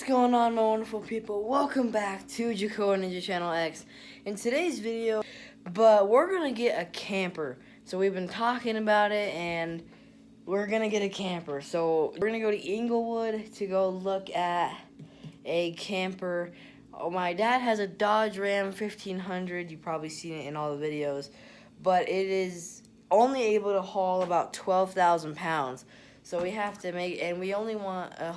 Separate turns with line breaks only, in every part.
going on, my wonderful people? Welcome back to Jacoa Ninja Channel X. In today's video, we're gonna get a camper. So we've been talking about it, and we're gonna get a camper. So we're gonna go to Inglewood to go look at a camper. Oh, my dad has a Dodge Ram 1500. You've probably seen it in all the videos, but it is only able to haul about 12,000 pounds. So we have to make, and we only want a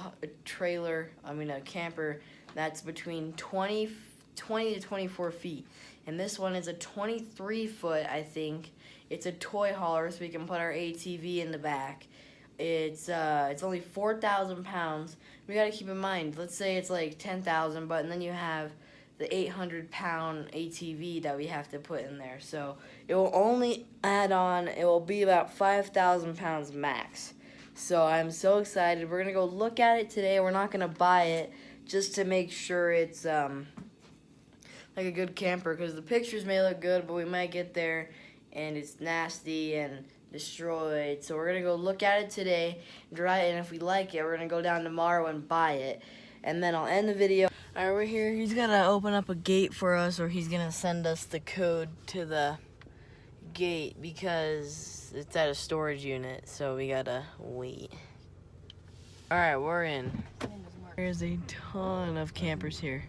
camper that's between 20 to 24 feet. And this one is a 23 foot, I think. It's a toy hauler, so we can put our ATV in the back. It's only 4,000 pounds. We gotta keep in mind, let's say it's like 10,000, but and then you have the 800-pound ATV that we have to put in there. So it will only add on, it will be about 5,000 pounds max. So I'm so excited. We're gonna go look at it today. We're not gonna buy it, just to make sure it's like a good camper, because the pictures may look good, but we might get there and it's nasty and destroyed. So we're gonna go look at it today, drive it, and if we like it, we're gonna go down tomorrow and buy it. And then I'll end the video. Alright, we're here. He's gonna open up a gate for us, or he's gonna send us the code to the gate because it's at a storage unit, so we gotta wait. Alright, we're in. There's a ton of campers here.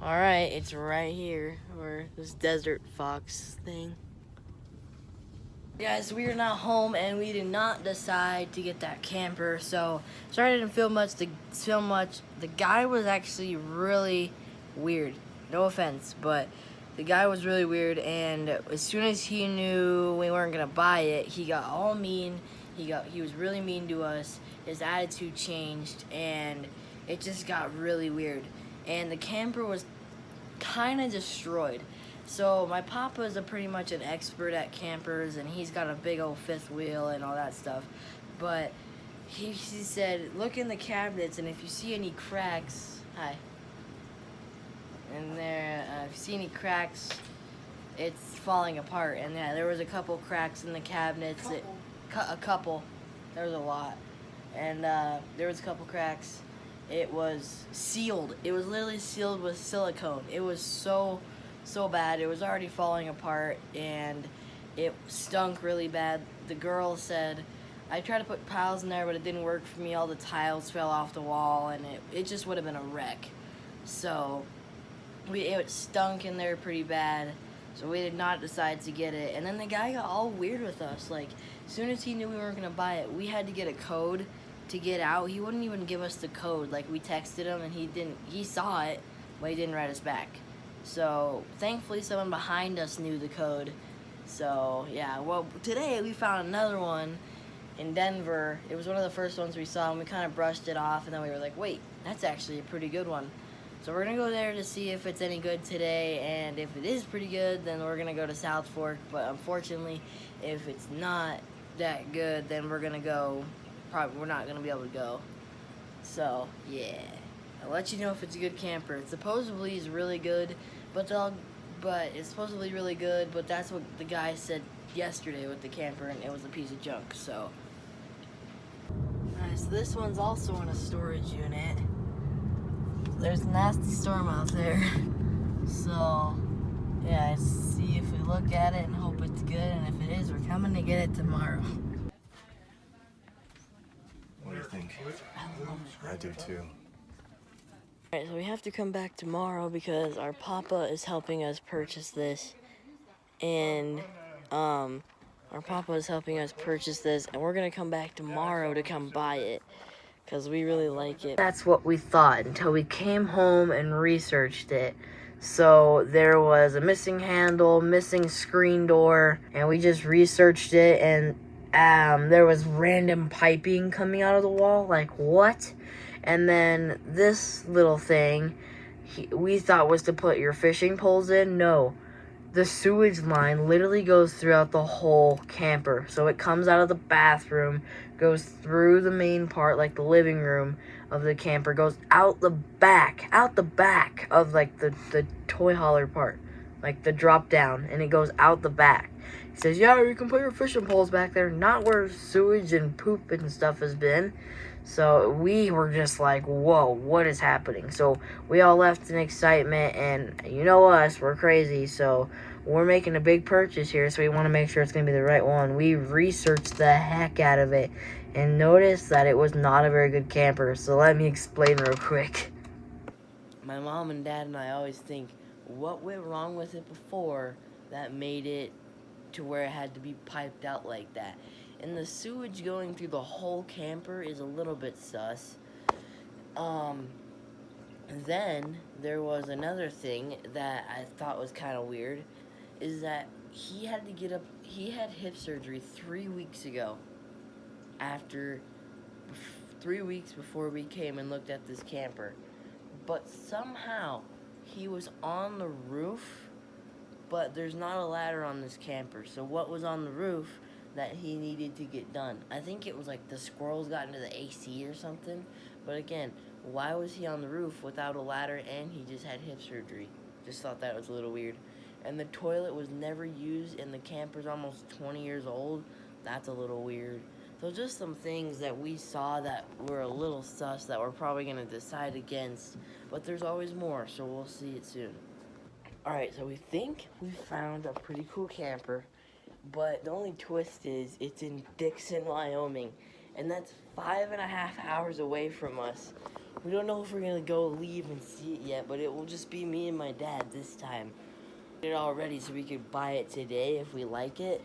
Alright, it's right here, or this Desert Fox thing. Guys, we are not home, and we did not decide to get that camper, so sorry I didn't film much. The guy was actually really weird. No offense, but the guy was really weird, and as soon as he knew we weren't gonna buy it, he got all mean. He was really mean to us. His attitude changed, and it just got really weird. And the camper was kind of destroyed. So my papa is pretty much an expert at campers, and he's got a big old fifth wheel and all that stuff. But he said, look in the cabinets, and if you see any cracks, and there, if you see any cracks, it's falling apart. And yeah, there was a couple cracks in the cabinets. A couple. There was a lot. And there was a couple cracks. It was sealed. It was literally sealed with silicone. It was so bad. It was already falling apart, and it stunk really bad. The girl said, I tried to put tiles in there, but it didn't work for me. All the tiles fell off the wall, and it just would have been a wreck. So it stunk in there pretty bad, so we did not decide to get it. And then the guy got all weird with us. Like, as soon as he knew we weren't gonna buy it, we had to get a code to get out. He wouldn't even give us the code. Like, we texted him, and he saw it, but he didn't write us back. So thankfully someone behind us knew the code. So yeah, well, today we found another one in Denver. It was one of the first ones we saw, and we kind of brushed it off, and then we were like, wait, that's actually a pretty good one. So we're gonna go there to see if it's any good today, and if it is pretty good, then we're gonna go to South Fork. But unfortunately, if it's not that good, then we're not gonna be able to go. So yeah, I'll let you know if it's a good camper. It supposedly is really good, but it's supposedly really good, but that's what the guy said yesterday with the camper, and it was a piece of junk. So alright, so this one's also in a storage unit. There's a nasty storm out there. So yeah, let's see if we look at it and hope it's good, and if it is, we're coming to get it tomorrow.
What do you think? I do too.
Alright, so we have to come back tomorrow because our papa is helping us purchase this, and and we're gonna come back tomorrow to come buy it because we really like it. That's what we thought until we came home and researched it. So there was a missing handle, missing screen door, and we just researched it, and there was random piping coming out of the wall. Like, what? And then this little thing we thought was to put your fishing poles in. No, the sewage line literally goes throughout the whole camper. So it comes out of the bathroom, goes through the main part, like the living room of the camper, goes out the back of like the toy hauler part, like the drop down, and it goes out the back. He says, yeah, you can put your fishing poles back there, not where sewage and poop and stuff has been. So we were just like, whoa, what is happening? So we all left in excitement, and you know us, we're crazy, so we're making a big purchase here, so we want to make sure it's going to be the right one. We researched the heck out of it and noticed that it was not a very good camper, so let me explain real quick. My mom and dad and I always think, what went wrong with it before that made it to where it had to be piped out like that? And the sewage going through the whole camper is a little bit sus. Then there was another thing that I thought was kind of weird, is that he had hip surgery 3 weeks ago. After 3 weeks before we came and looked at this camper. But somehow he was on the roof, but there's not a ladder on this camper. So what was on the roof that he needed to get done? I think it was like the squirrels got into the AC or something. But again, why was he on the roof without a ladder and he just had hip surgery? Just thought that was a little weird. And the toilet was never used and the camper's almost 20 years old. That's a little weird. So just some things that we saw that were a little sus that we're probably going to decide against. But there's always more, so we'll see it soon. Alright, so we think we found a pretty cool camper. But the only twist is it's in Dixon, Wyoming. And that's 5.5 hours away from us. We don't know if we're going to go leave and see it yet, but it will just be me and my dad this time. It all ready so we could buy it today if we like it.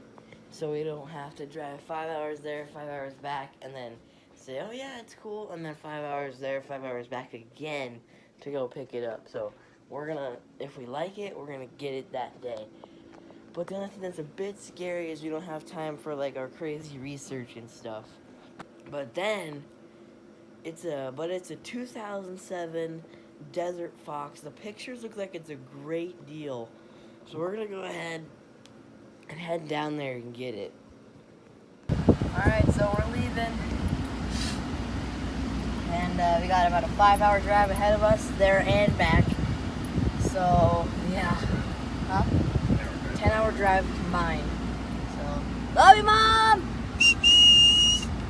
So we don't have to drive 5 hours there, 5 hours back, and then say, oh yeah, it's cool, and then 5 hours there, 5 hours back again to go pick it up. So we're gonna, if we like it, we're gonna get it that day. But the only thing that's a bit scary is we don't have time for like our crazy research and stuff. But then, it's a 2007 Desert Fox. The pictures look like it's a great deal. So we're gonna go ahead and head down there and get it. Alright, so we're leaving. And we got about a 5-hour drive ahead of us, there and back. So, yeah. 10-hour drive combined. So, love you, Mom!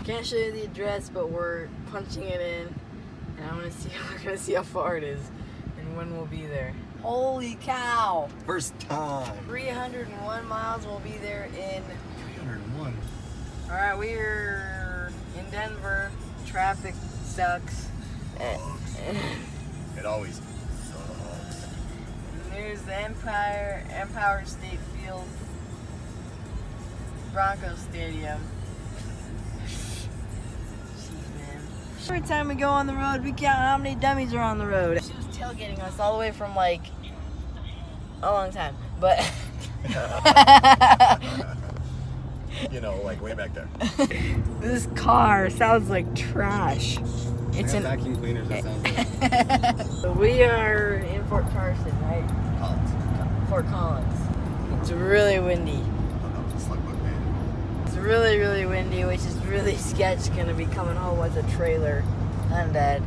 Can't show you the address, but we're punching it in. And we're gonna see how far it is and when we'll be there. Holy cow!
First time.
301 miles. We'll be there in
301.
Alright, we are in Denver. Traffic sucks.
It always sucks.
There's the Empire State Field, Broncos Stadium. Jeez, man. Every time we go on the road, we count how many dummies are on the road. She was tailgating us all the way from like a long time, but
You know, like way back there.
this car sounds like trash. It's an
vacuum cleaners, that sounds like.
We are in Fort Carson, right?
Collins.
Fort Collins. It's really windy. It's really, really windy, which is really sketch. Gonna be coming home with a trailer. Undead.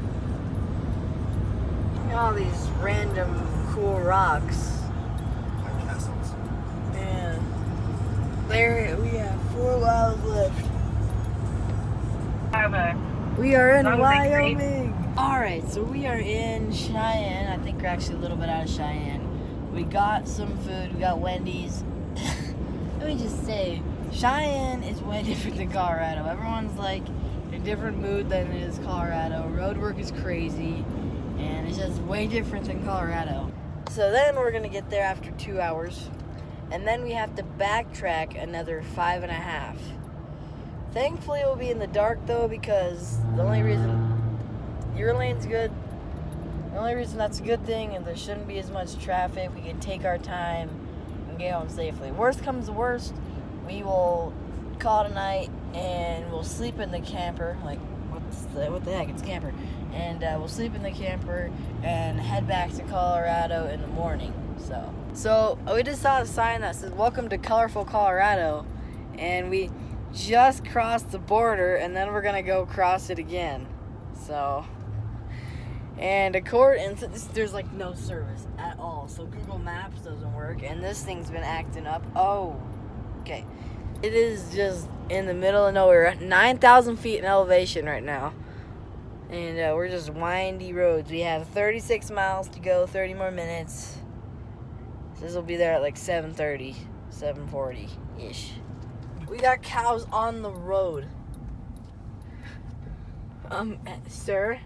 All these random cool rocks.
Like castles.
Man. There we have 4 miles left. We are in Wyoming. Alright, so we are in Cheyenne. I think we're actually a little bit out of Cheyenne. We got some food. We got Wendy's. Let me just say, Cheyenne is way different than Colorado. Everyone's like in a different mood than it is Colorado. Road work is crazy, and it's just way different than Colorado. So then we're gonna get there after 2 hours, and then we have to backtrack another 5.5. Thankfully, we'll be in the dark though, because the only reason your lane's good, the only reason that's a good thing, and there shouldn't be as much traffic. We can take our time and get home safely. Worst comes to worst, we will call it a night and we'll sleep in the camper. Like, what the heck? It's a camper. And we'll sleep in the camper and head back to Colorado in the morning. So we just saw a sign that says "Welcome to Colorful Colorado," and we just crossed the border, and then we're gonna go cross it again. So, and there's like no service at all. So Google Maps doesn't work, and this thing's been acting up. Oh, okay. It is just in the middle of nowhere, 9,000 feet in elevation right now. And we're just windy roads. We have 36 miles to go, 30 more minutes. This will be there at like 7:30, 7:40-ish. We got cows on the road. Sir?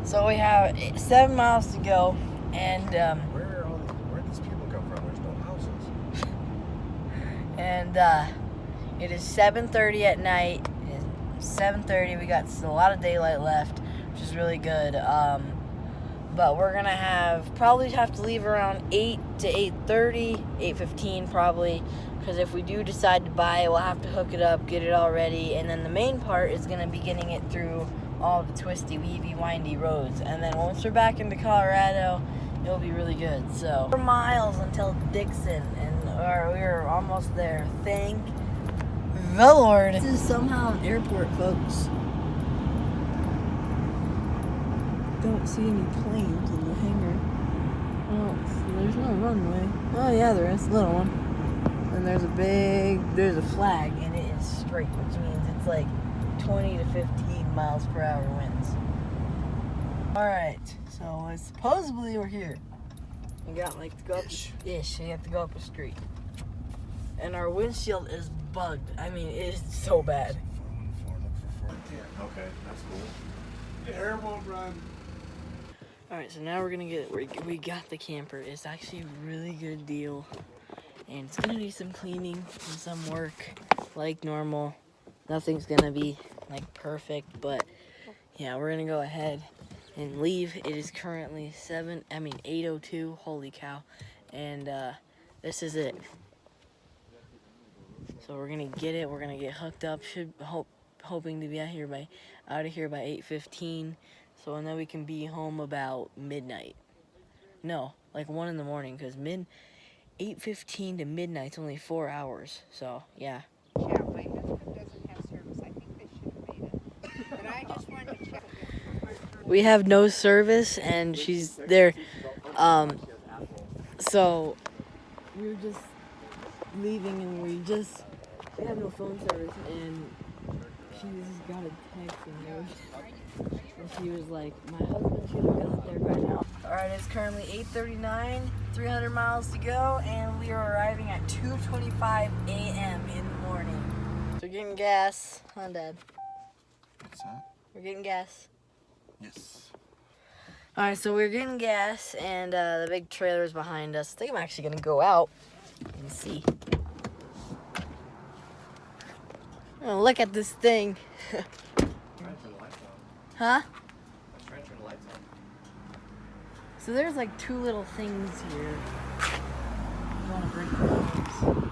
So we have 7 miles to go, and
Where these people come from? There's no houses.
and it is 7:30 at night. It's 7:30. We got a lot of daylight left, which is really good. But we're gonna probably have to leave around 8 to 8:30, 8:15 probably, because if we do decide to buy it, we'll have to hook it up, get it all ready, and then the main part is gonna be getting it through all the twisty, weavy, windy roads. And then once we're back into Colorado, it'll be really good. So 4 miles until Dixon, and we're almost there. Thank the Lord. This is somehow an airport, folks. Don't see any planes in the hangar. Oh, there's no runway. Oh yeah, there is, a little one. And there's a flag, and it is straight, which means it's like 20 to 15 miles per hour winds. Alright, so supposedly we're here. We got like to go up ish. You have to go up a street. And our windshield is bugged. I mean, it is so bad.
414, look for 4. Okay, that's cool.
The air won't run.
Alright, so now we're gonna we got the camper. It's actually a really good deal. And it's gonna need some cleaning and some work like normal. Nothing's gonna be like perfect, but yeah, we're gonna go ahead and leave. It is currently 8:02, holy cow. And this is it. So we're gonna get it, we're gonna get hooked up, hoping to be out of here by 8:15. So and then we can be home about midnight. No, like 1 in the morning, because 8:15 to midnight's only 4 hours. So yeah.
My husband doesn't have service. I think they should have made it. But I just wanted to check.
We have no service, and she's there. So we were just leaving, and we have no phone service, and she just got a text, and she was like, my husband should have got there by now. All right, it's currently 8:39, 300 miles to go, and we are arriving at 2:25 a.m. in the morning. So we're getting gas, huh, Dad?
What's that?
We're getting gas.
Yes.
All right, so we're getting gas, and the big trailer is behind us. I think I'm actually gonna go out and see. Oh, look at this thing. Huh? So there's like 2 little things here. You want to break those?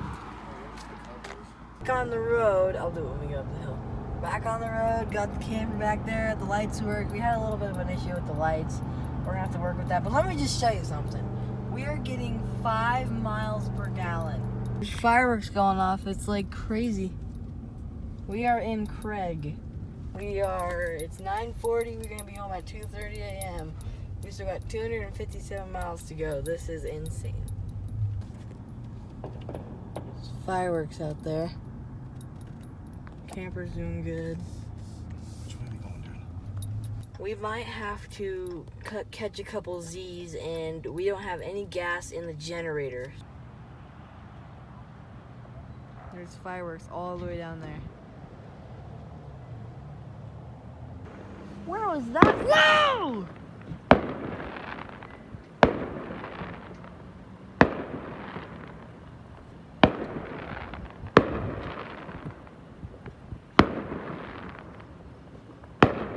Back on the road. I'll do it when we get up the hill. Back on the road. Got the camper back there. The lights work. We had a little bit of an issue with the lights. We're gonna have to work with that. But let me just show you something. We are getting 5 miles per gallon. There's fireworks going off. It's like crazy. We are in Craig. It's 9:40. We're gonna be home at 2:30 a.m. We still got 257 miles to go. This is insane. There's fireworks out there. Camper's doing good.
Which way are we going, dude?
We might have to catch a couple Z's, and we don't have any gas in the generator. There's fireworks all the way down there. Where was that? Whoa!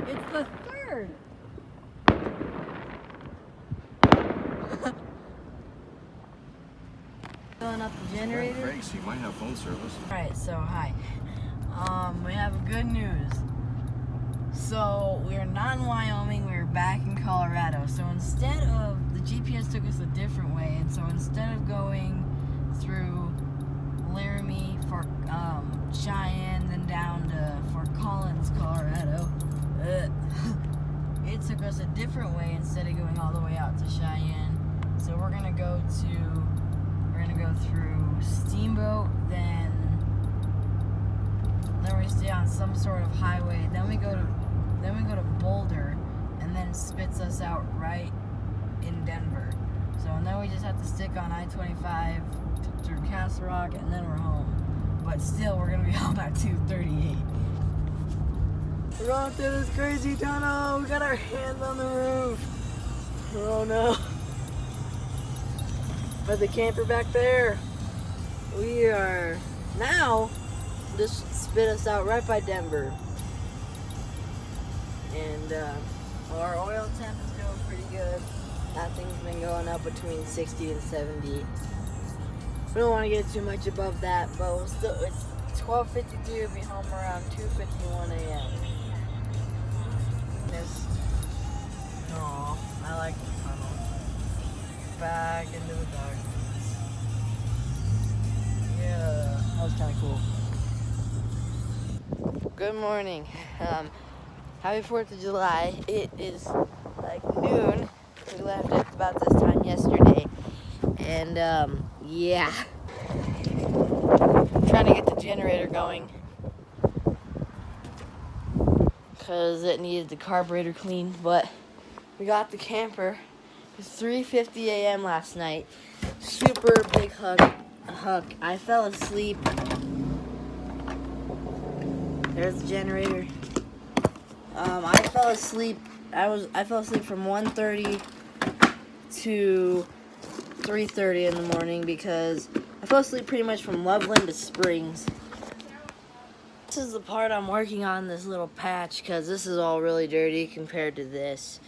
It's the 3rd. Filling up the generator.
Craig, so you might have phone service.
Alright, so hi. We have good news. So we're not in Wyoming, we're back in Colorado. So instead of, the GPS took us a different way, and so instead of going through Laramie, Fort Cheyenne, then down to Fort Collins, Colorado, it took us a different way instead of going all the way out to Cheyenne. So we're gonna gonna go through Steamboat, then we stay on some sort of highway, then we go to Boulder, and then spits us out right in Denver. So and then we just have to stick on I-25 through Castle Rock, and then we're home. But still, we're gonna be home at 2:38. We're going through this crazy tunnel. We got our hands on the roof. Oh no! But the camper back there. We are now just spit us out right by Denver, and our oil temp is going pretty good. That thing's been going up between 60 and 70. We don't want to get too much above that, but we'll still, it's 12:52. We'll be home around 2:51 a.m. Aw, I like the tunnel. Back into the darkness. Yeah, that was kind of cool. Good morning. Happy 4th of July. It is like noon. We left at about this time yesterday. And, yeah. Trying to get the generator going. Because it needed the carburetor cleaned. But we got the camper. It was 3:50 a.m. last night. Super big hug. I fell asleep. There's the generator. I fell asleep. I fell asleep from 1:30 to 3:30 in the morning because I fell asleep pretty much from Loveland to Springs. This is the part I'm working on, this little patch, because this is all really dirty compared to this.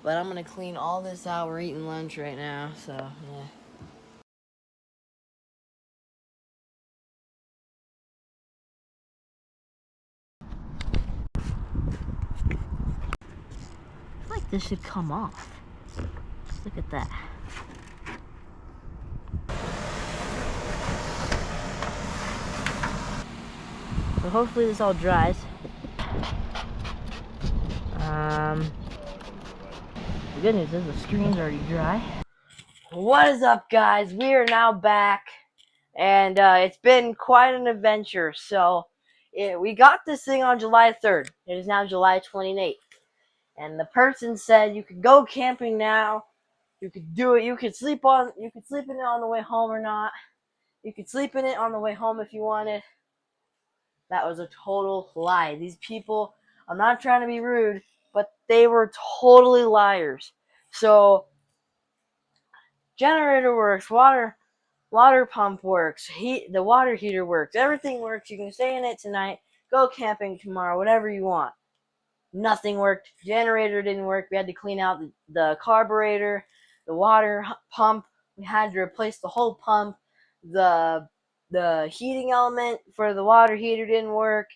But I'm gonna clean all this out. We're eating lunch right now, so yeah. I feel like this should come off. Look at that. So hopefully this all dries. The good news is the screen's already dry. What is up, guys? We are now back, and it's been quite an adventure. So we got this thing on July 3rd. It is now July 28th. And the person said you could go camping now. You could do it. You could sleep in it on the way home or not. You could sleep in it on the way home if you wanted. That was a total lie. These people, I'm not trying to be rude, but they were totally liars. So generator works, water pump works, the water heater works, everything works. You can stay in it tonight, go camping tomorrow, whatever you want. Nothing worked. Generator didn't work. We had to clean out the carburetor, the water pump. We had to replace the whole pump. The heating element for the water heater didn't work.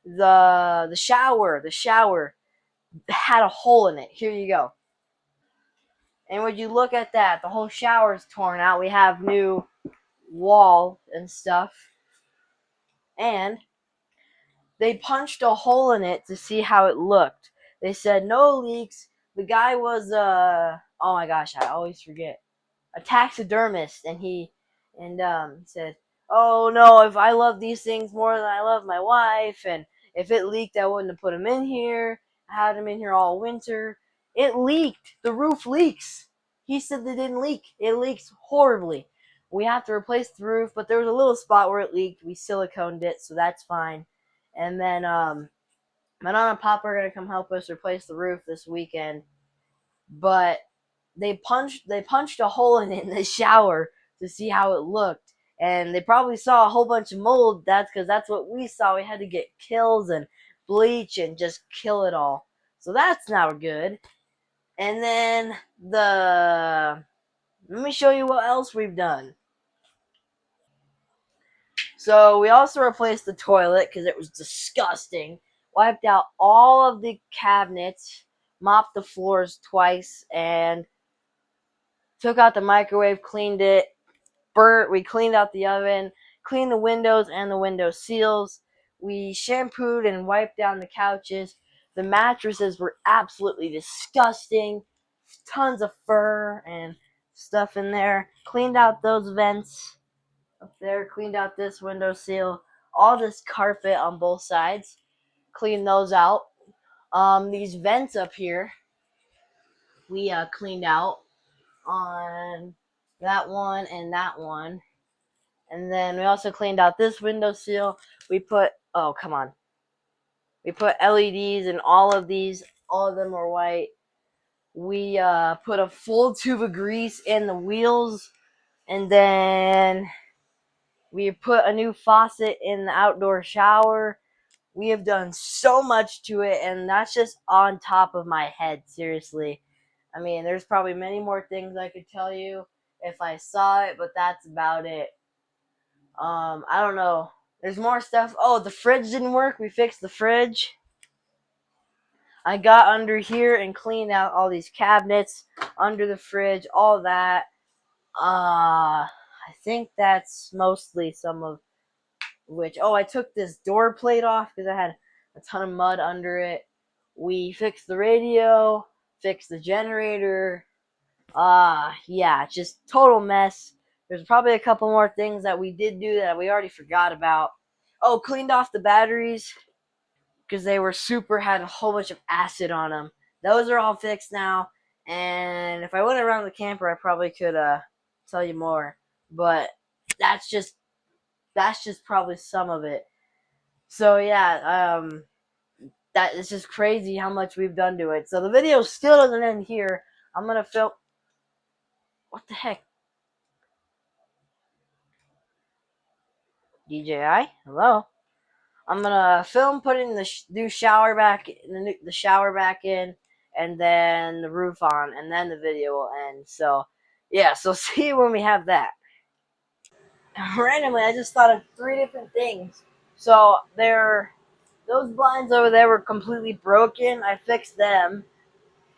The shower had a hole in it. Here you go. And when you look at that, the whole shower is torn out. We have new wall and stuff. And they punched a hole in it to see how it looked. They said no leaks. The guy was oh my gosh, I always forget. A taxidermist, and he said, "Oh no, if I love these things more than I love my wife, and if it leaked, I wouldn't have put them in here. I had them in here all winter. It leaked. The roof leaks." He said they didn't leak. It leaks horribly. We have to replace the roof, but there was a little spot where it leaked. We siliconed it, so that's fine. And then my mom and pop are gonna come help us replace the roof this weekend. But they punched a hole in it in the shower to see how it looked, and they probably saw a whole bunch of mold. That's because that's what we saw. We had to get kills and bleach and just kill it all. So that's not good. And then let me show you what else we've done. So we also replaced the toilet because it was disgusting. Wiped out all of the cabinets, mopped the floors twice, and took out the microwave, cleaned it, we cleaned out the oven, cleaned the windows and the window seals. We shampooed and wiped down the couches. The mattresses were absolutely disgusting. Tons of fur and stuff in there. Cleaned out those vents. up there. Cleaned out this window sill, all this carpet on both sides. Cleaned those out. These vents up here, we cleaned out on that one and that one. And then we also cleaned out this window sill. We put, oh, come on. We put LEDs in all of these. All of them are white. We put a full tube of grease in the wheels. And then we put a new faucet in the outdoor shower. We have done so much to it, and that's just on top of my head, seriously. I mean, there's probably many more things I could tell you if I saw it, but that's about it. I don't know. There's more stuff. Oh, the fridge didn't work. We fixed the fridge. I got under here and cleaned out all these cabinets under the fridge, all that. I think that's mostly some of which. Oh, I took this door plate off because I had a ton of mud under it. We fixed the radio, fixed the generator. Yeah, just total mess. There's probably a couple more things that we did do that we already forgot about. Oh, cleaned off the batteries because they were had a whole bunch of acid on them. Those are all fixed now. And if I went around the camper, I probably could tell you more. But that's just probably some of it. So yeah, that is just crazy how much we've done to it. So the video still doesn't end here. I'm gonna film. What the heck? DJI, hello. I'm gonna film putting the new shower back, the shower back in, and then the roof on, and then the video will end. So yeah, so see you when we have that. Randomly, I just thought of 3 different things. So those blinds over there were completely broken. I fixed them.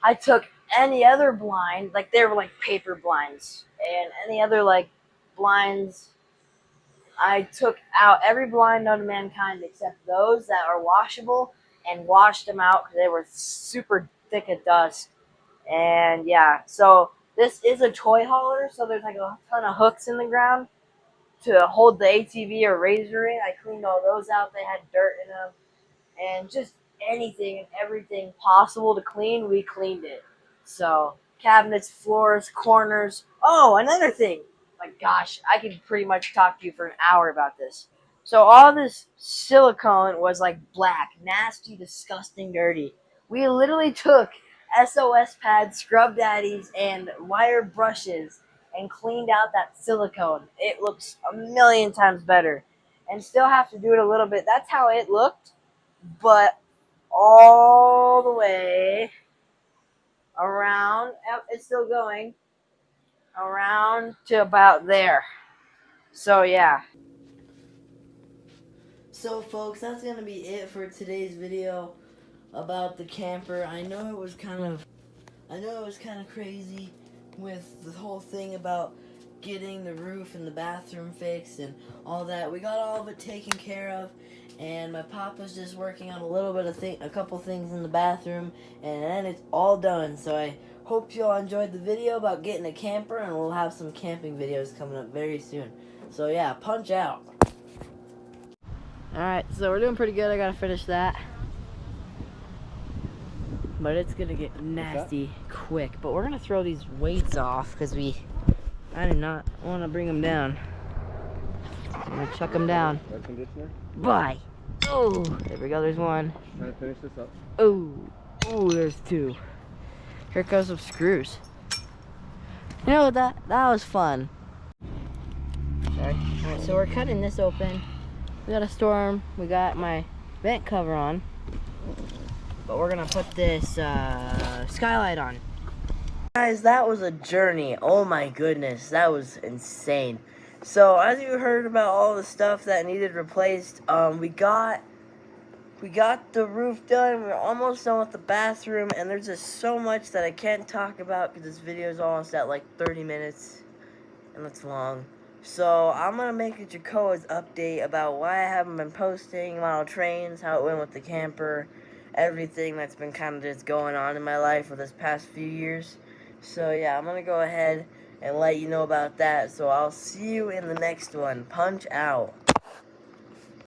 I took any other blind, like they were like paper blinds, and any other like blinds. I took out every blind known to mankind except those that are washable and washed them out because they were super thick of dust. And yeah, so this is a toy hauler, so there's like a ton of hooks in the ground to hold the ATV or razor in. I cleaned all those out. They had dirt in them. And just anything and everything possible to clean, we cleaned it. So cabinets, floors, corners. Oh, another thing. My gosh, I could pretty much talk to you for an hour about this. So all this silicone was like black, nasty, disgusting, dirty. We literally took SOS pads, scrub daddies, and wire brushes and cleaned out that silicone. It looks a million times better. And still have to do it a little bit. That's how it looked, but all the way around, it's still going around to about there. So yeah. So folks, that's gonna be it for today's video about the camper. I know it was kind of crazy with the whole thing about getting the roof and the bathroom fixed and all that. We got all of it taken care of, and my papa's just working on a couple things in the bathroom, and then it's all done. So I hope you all enjoyed the video about getting a camper, and we'll have some camping videos coming up very soon. So yeah, punch out. Alright, so we're doing pretty good. I gotta finish that. But it's gonna get nasty quick. But we're gonna throw these weights off because I do not want to bring them down. I'm gonna chuck them down.
Air conditioner?
Bye. Oh, there we go. There's one.
Trying to finish this up.
Oh, there's 2. Here goes some screws. You know what? That was fun. Sorry. All right, so we're cutting this open. We got a storm. We got my vent cover on. But we're gonna put this skylight on. Guys, that was a journey. Oh my goodness, that was insane. So as you heard about all the stuff that needed replaced, we got the roof done. We're almost done with the bathroom, and there's just so much that I can't talk about because this video is almost at like 30 minutes, and it's long. So I'm gonna make a Jacoa's update about why I haven't been posting, model trains, how it went with the camper, everything that's been kind of just going on in my life for this past few years. So yeah, I'm gonna go ahead and let you know about that. So I'll see you in the next one. Punch out.